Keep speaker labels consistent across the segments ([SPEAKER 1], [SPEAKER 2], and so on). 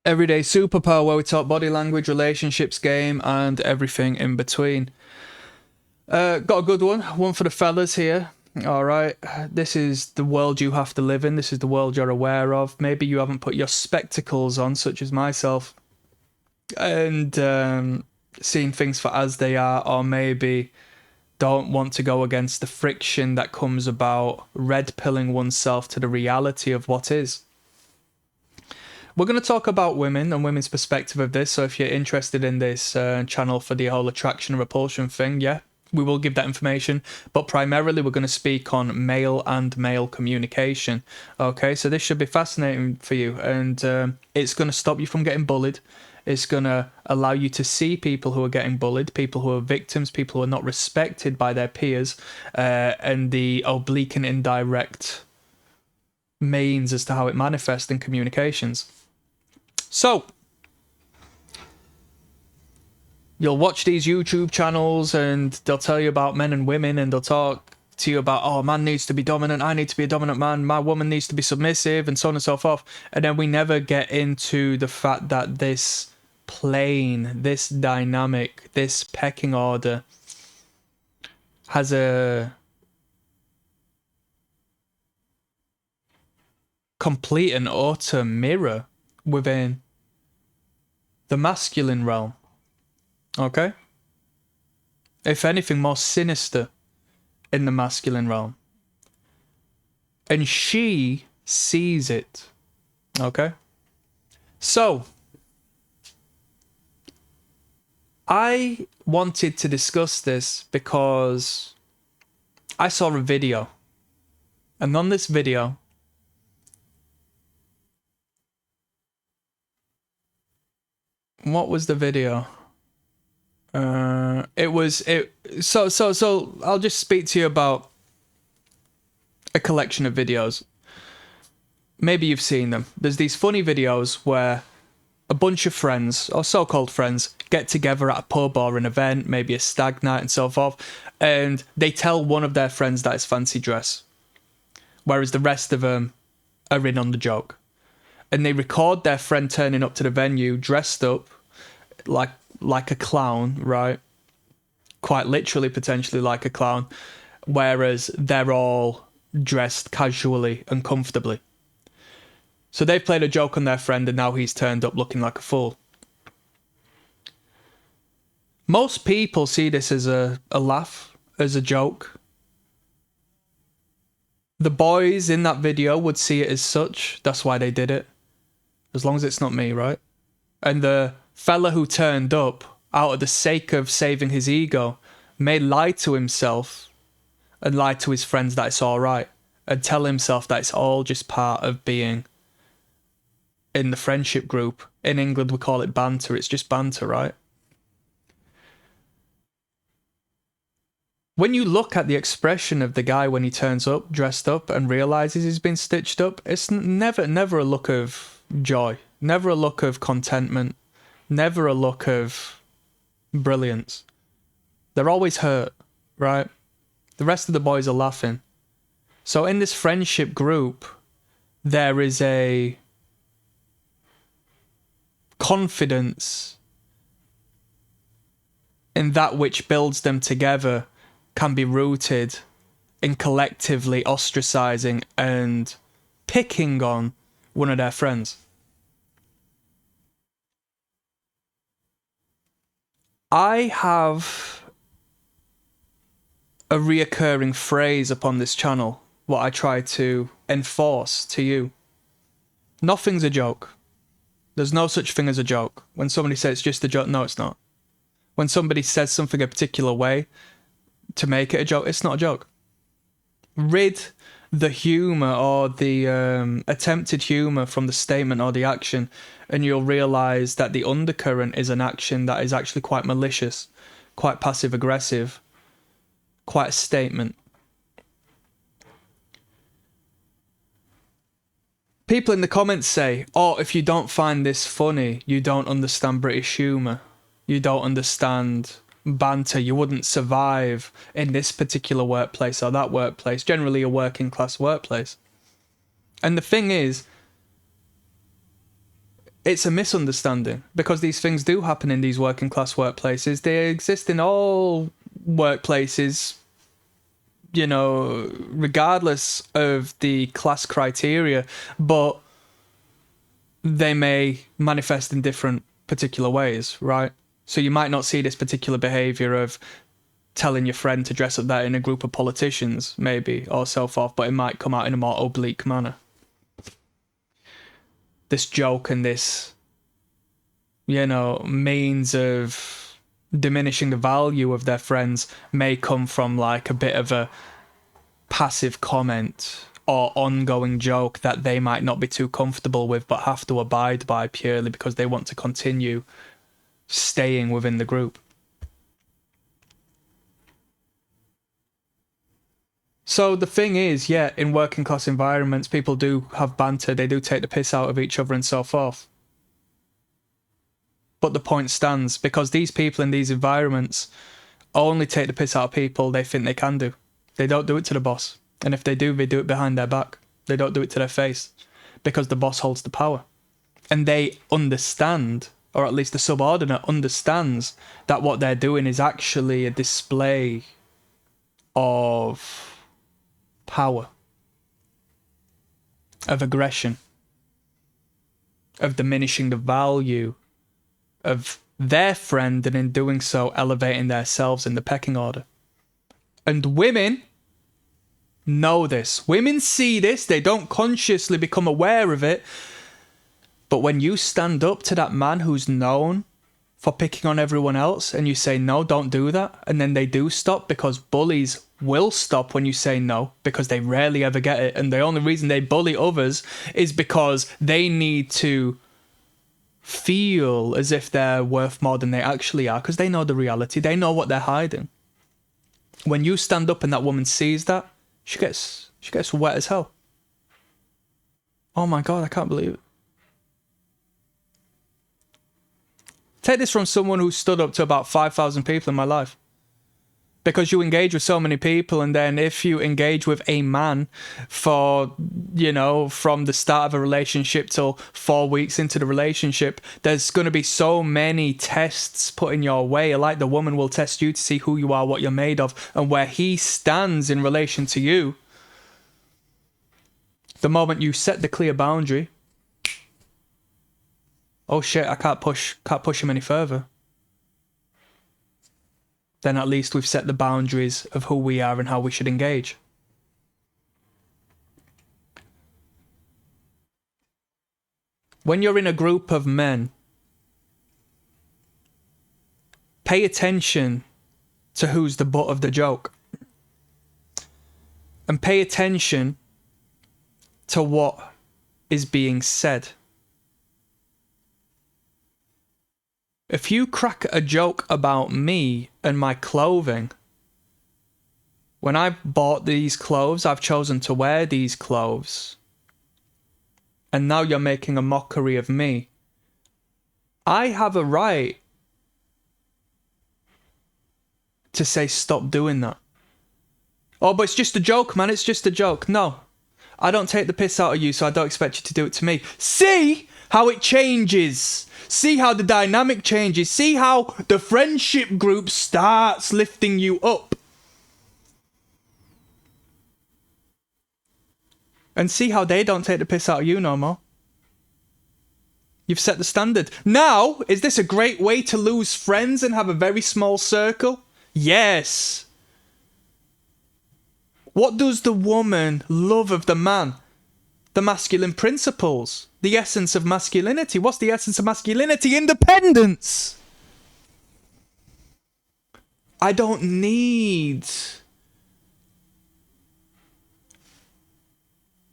[SPEAKER 1] Everyday Superpower, where we talk body language, relationships, game, and everything in between. Got a good one for the fellas here. All right, this is the world you have to live in. This is the world you're aware of. Maybe you haven't put your spectacles on, such as myself, and seen things for as they are, or maybe don't want to go against the friction that comes about red pilling oneself to the reality of what is. We're going to talk about women and women's perspective of this. So if you're interested in this channel for the whole attraction and repulsion thing, yeah, we will give that information. But primarily, we're going to speak on male and male communication. Okay, so this should be fascinating for you. And it's going to stop you from getting bullied. It's going to allow you to see people who are getting bullied, people who are victims, people who are not respected by their peers, and the oblique and indirect means as to how it manifests in communications. So, you'll watch these YouTube channels and they'll tell you about men and women, and they'll talk to you about, oh, man needs to be dominant, I need to be a dominant man, my woman needs to be submissive, and so on and so forth. And then we never get into the fact that this plane, this dynamic, this pecking order has a complete and utter mirror within the masculine realm. Okay? If anything, more sinister in the masculine realm. And she sees it. Okay? So, I wanted to discuss this because I saw a video. And on this video, what was the video? So I'll just speak to you about a collection of videos. Maybe you've seen them. There's these funny videos where a bunch of friends, or so-called friends, get together at a pub or an event, maybe a stag night and so forth, and they tell one of their friends that it's fancy dress, whereas the rest of them are in on the joke. And they record their friend turning up to the venue dressed up like a clown, right? Quite literally, potentially like a clown, whereas they're all dressed casually and comfortably. So they've played a joke on their friend, and now he's turned up looking like a fool. Most people see this as a laugh, as a joke. The boys in that video would see it as such. That's why they did it. As long as it's not me, right? And the fella who turned up, out of the sake of saving his ego, may lie to himself and lie to his friends that it's all right, and tell himself that it's all just part of being in the friendship group. In England, we call it banter. It's just banter, right? When you look at the expression of the guy when he turns up, dressed up, and realizes he's been stitched up, it's never a look of joy, never a look of contentment, never a look of brilliance. They're always hurt, right? The rest of the boys are laughing. So in this friendship group, there is a confidence in that which builds them together can be rooted in collectively ostracizing and picking on one of their friends. I have a reoccurring phrase upon this channel, what I try to enforce to you. Nothing's a joke. There's no such thing as a joke. When somebody says it's just a joke, no, it's not. When somebody says something a particular way to make it a joke, it's not a joke. Rid the humor or the attempted humor from the statement or the action, and you'll realize that the undercurrent is an action that is actually quite malicious, quite passive aggressive, quite a statement. People in the comments say, oh, if you don't find this funny, you don't understand British humour. You don't understand banter. You wouldn't survive in this particular workplace or that workplace, generally a working class workplace. And the thing is, it's a misunderstanding, because these things do happen in these working class workplaces. They exist in all workplaces, you know, regardless of the class criteria, but they may manifest in different particular ways, right? So you might not see this particular behavior of telling your friend to dress up that in a group of politicians, maybe, or so forth, but it might come out in a more oblique manner. This joke and this, you know, means of diminishing the value of their friends may come from like a bit of a passive comment or ongoing joke that they might not be too comfortable with but have to abide by purely because they want to continue staying within the group. So the thing is, yeah, in working class environments, people do have banter, they do take the piss out of each other and so forth. But the point stands, because these people in these environments only take the piss out of people they think they can do. They don't do it to the boss. And if they do it behind their back. They don't do it to their face, because the boss holds the power. And they understand, or at least the subordinate understands, that what they're doing is actually a display of power, of aggression, of diminishing the value of their friend, and in doing so elevating themselves in the pecking order. And women know this. Women see this. They don't consciously become aware of it. But when you stand up to that man who's known for picking on everyone else and you say, no, don't do that, and then they do stop, because bullies will stop when you say no, because they rarely ever get it. And the only reason they bully others is because they need to feel as if they're worth more than they actually are, because they know the reality. They know what they're hiding. When you stand up and that woman sees that, she gets wet as hell. Oh my God, I can't believe it. Take this from someone who stood up to about 5,000 people in my life. Because you engage with so many people, and then if you engage with a man for, you know, from the start of a relationship till 4 weeks into the relationship, there's going to be so many tests put in your way. Like the woman will test you to see who you are, what you're made of, and where he stands in relation to you. The moment you set the clear boundary, oh shit, I can't push him any further. Then at least we've set the boundaries of who we are and how we should engage. When you're in a group of men, pay attention to who's the butt of the joke. And pay attention to what is being said. If you crack a joke about me and my clothing, when I've bought these clothes, I've chosen to wear these clothes, and now you're making a mockery of me, I have a right to say stop doing that. Oh, but it's just a joke, man, it's just a joke. No, I don't take the piss out of you, so I don't expect you to do it to me. See how it changes. See how the dynamic changes. See how the friendship group starts lifting you up. And see how they don't take the piss out of you no more. You've set the standard. Now, is this a great way to lose friends and have a very small circle? Yes. What does the woman love of the man? The masculine principles. The essence of masculinity. What's the essence of masculinity? Independence. I don't need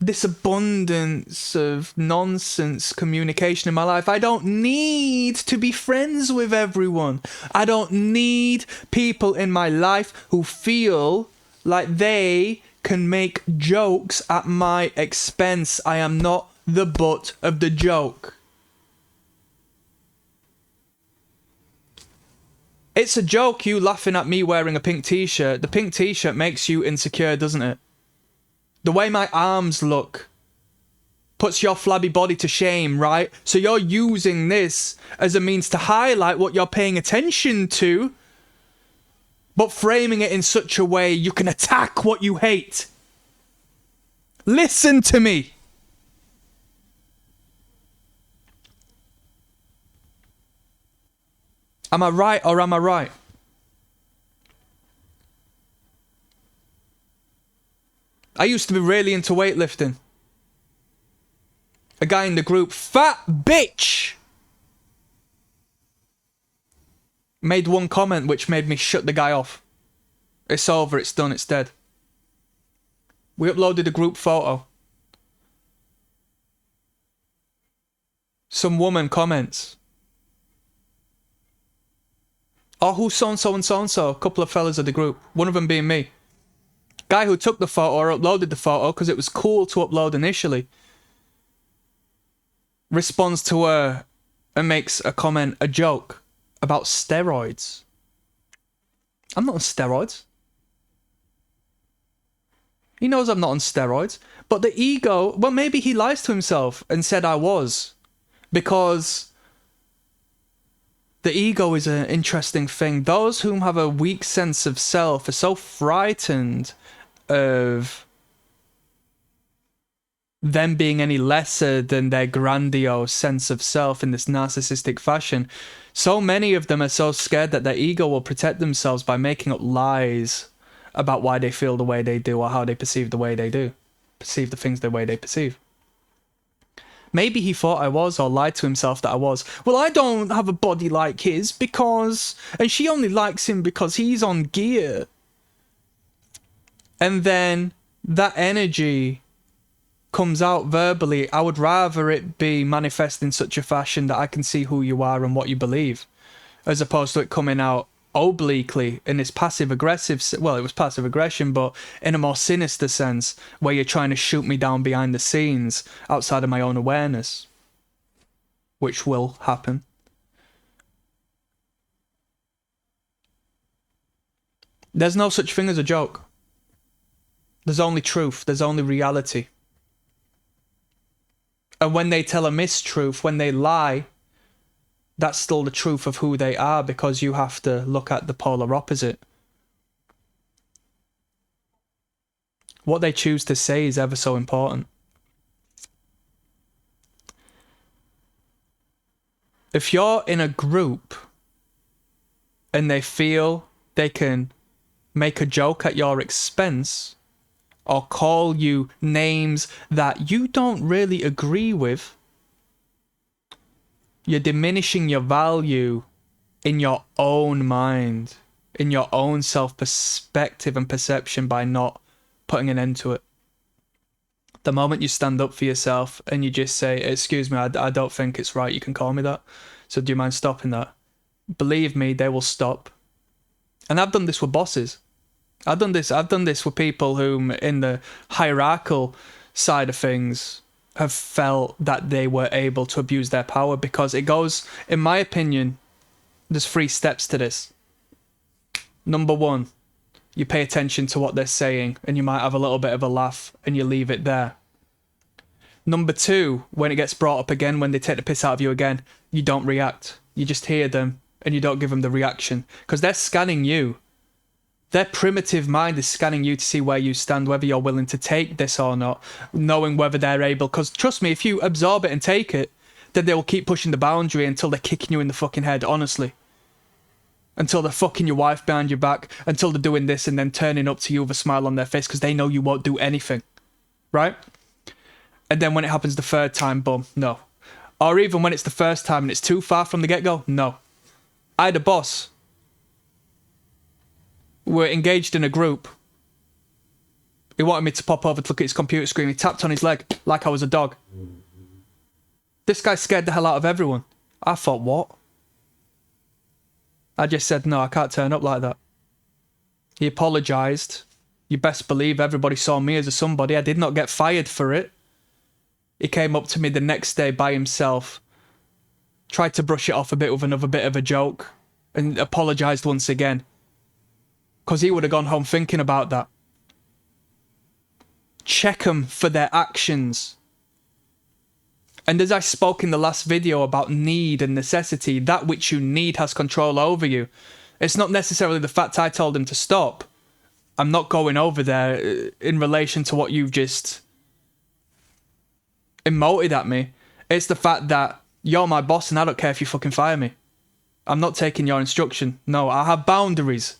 [SPEAKER 1] this abundance of nonsense communication in my life. I don't need to be friends with everyone. I don't need people in my life who feel like they can make jokes at my expense. I am not the butt of the joke. It's a joke you laughing at me wearing a pink t-shirt. The pink t-shirt makes you insecure, doesn't it? The way my arms look puts your flabby body to shame, right? So you're using this as a means to highlight what you're paying attention to, but framing it in such a way you can attack what you hate. Listen to me. Am I right or am I right? I used to be really into weightlifting. A guy in the group, fat bitch, made one comment which made me shut the guy off. It's over, it's done, it's dead. We uploaded a group photo. Some woman comments, oh, who's so-and-so and so-and-so? A couple of fellas of the group, one of them being me. Guy who took the photo or uploaded the photo because it was cool to upload initially, responds to her and makes a comment, a joke about steroids. I'm not on steroids. He knows I'm not on steroids. But the ego, well, maybe he lies to himself and said I was. Because the ego is an interesting thing. Those whom have a weak sense of self are so frightened of them being any lesser than their grandiose sense of self in this narcissistic fashion. So many of them are so scared that their ego will protect themselves by making up lies about why they feel the way they do or how they perceive the way they do. Perceive the things the way they perceive. Maybe he thought I was, or lied to himself that I was. Well, I don't have a body like his because... And she only likes him because he's on gear. And then that energy comes out verbally. I would rather it be manifest in such a fashion that I can see who you are and what you believe, as opposed to it coming out obliquely in this passive aggressive, well, it was passive aggression, but in a more sinister sense, where you're trying to shoot me down behind the scenes outside of my own awareness, which will happen. There's no such thing as a joke. There's only truth. There's only reality. And when they tell a mistruth, when they lie, that's still the truth of who they are, because you have to look at the polar opposite. What they choose to say is ever so important. If you're in a group and they feel they can make a joke at your expense or call you names that you don't really agree with, you're diminishing your value in your own mind, in your own self-perspective and perception by not putting an end to it. The moment you stand up for yourself and you just say, excuse me, I don't think it's right, you can call me that, so do you mind stopping that? Believe me, they will stop. And I've done this with bosses. I've done this with people whom in the hierarchical side of things have felt that they were able to abuse their power, because it goes, in my opinion, there's 3 steps to this. Number 1, you pay attention to what they're saying and you might have a little bit of a laugh and you leave it there. Number 2, when it gets brought up again, when they take the piss out of you again, you don't react. You just hear them and you don't give them the reaction, because they're scanning you. Their primitive mind is scanning you to see where you stand, whether you're willing to take this or not, knowing whether they're able. Because trust me, if you absorb it and take it, then they will keep pushing the boundary until they're kicking you in the fucking head, honestly. Until they're fucking your wife behind your back, until they're doing this and then turning up to you with a smile on their face because they know you won't do anything. Right? And then when it happens the 3rd time, boom, no. Or even when it's the 1st time and it's too far from the get-go, no. I had a boss. We're engaged in a group. He wanted me to pop over to look at his computer screen. He tapped on his leg like I was a dog. This guy scared the hell out of everyone. I thought, what? I just said, no, I can't turn up like that. He apologised. You best believe everybody saw me as a somebody. I did not get fired for it. He came up to me the next day by himself, tried to brush it off a bit with another bit of a joke, and apologised once again. Because he would have gone home thinking about that. Check them for their actions. And as I spoke in the last video about need and necessity, that which you need has control over you. It's not necessarily the fact I told him to stop. I'm not going over there in relation to what you've just emoted at me. It's the fact that you're my boss and I don't care if you fucking fire me. I'm not taking your instruction. No, I have boundaries.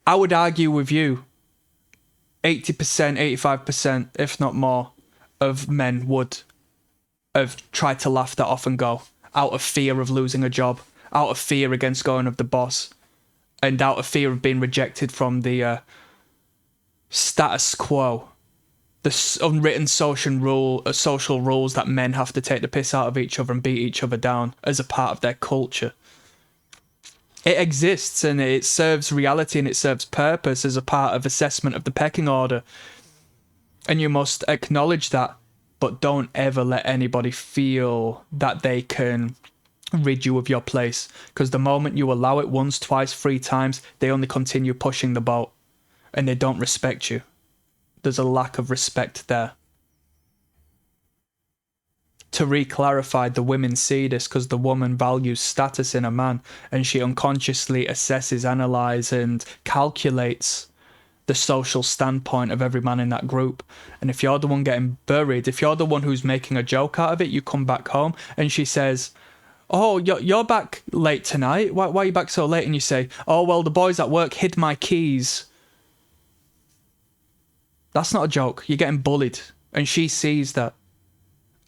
[SPEAKER 1] I would argue with you 80%, 85%, if not more, of men would have tried to laugh that off and go out of fear of losing a job, out of fear against going of the boss, and out of fear of being rejected from the status quo, the unwritten social rules that men have to take the piss out of each other and beat each other down as a part of their culture. It exists and it serves reality and it serves purpose as a part of assessment of the pecking order. And you must acknowledge that, but don't ever let anybody feel that they can rid you of your place. Because the moment you allow it once, twice, 3 times, they only continue pushing the boat. And they don't respect you. There's a lack of respect there. To re-clarify, the women see this because the woman values status in a man and she unconsciously assesses, analyses and calculates the social standpoint of every man in that group. And if you're the one getting buried, if you're the one who's making a joke out of it, you come back home and she says, oh, you're back late tonight? Why are you back so late? And you say, oh, well, the boys at work hid my keys. That's not a joke. You're getting bullied. And she sees that.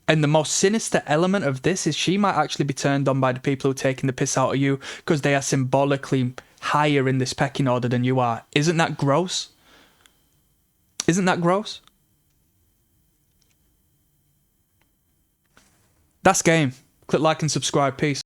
[SPEAKER 1] And the most sinister element of this is she might actually be turned on by the people who are taking the piss out of you because they are symbolically higher in this pecking order than you are. Isn't that gross? Isn't that gross? That's game. Click like and subscribe. Peace.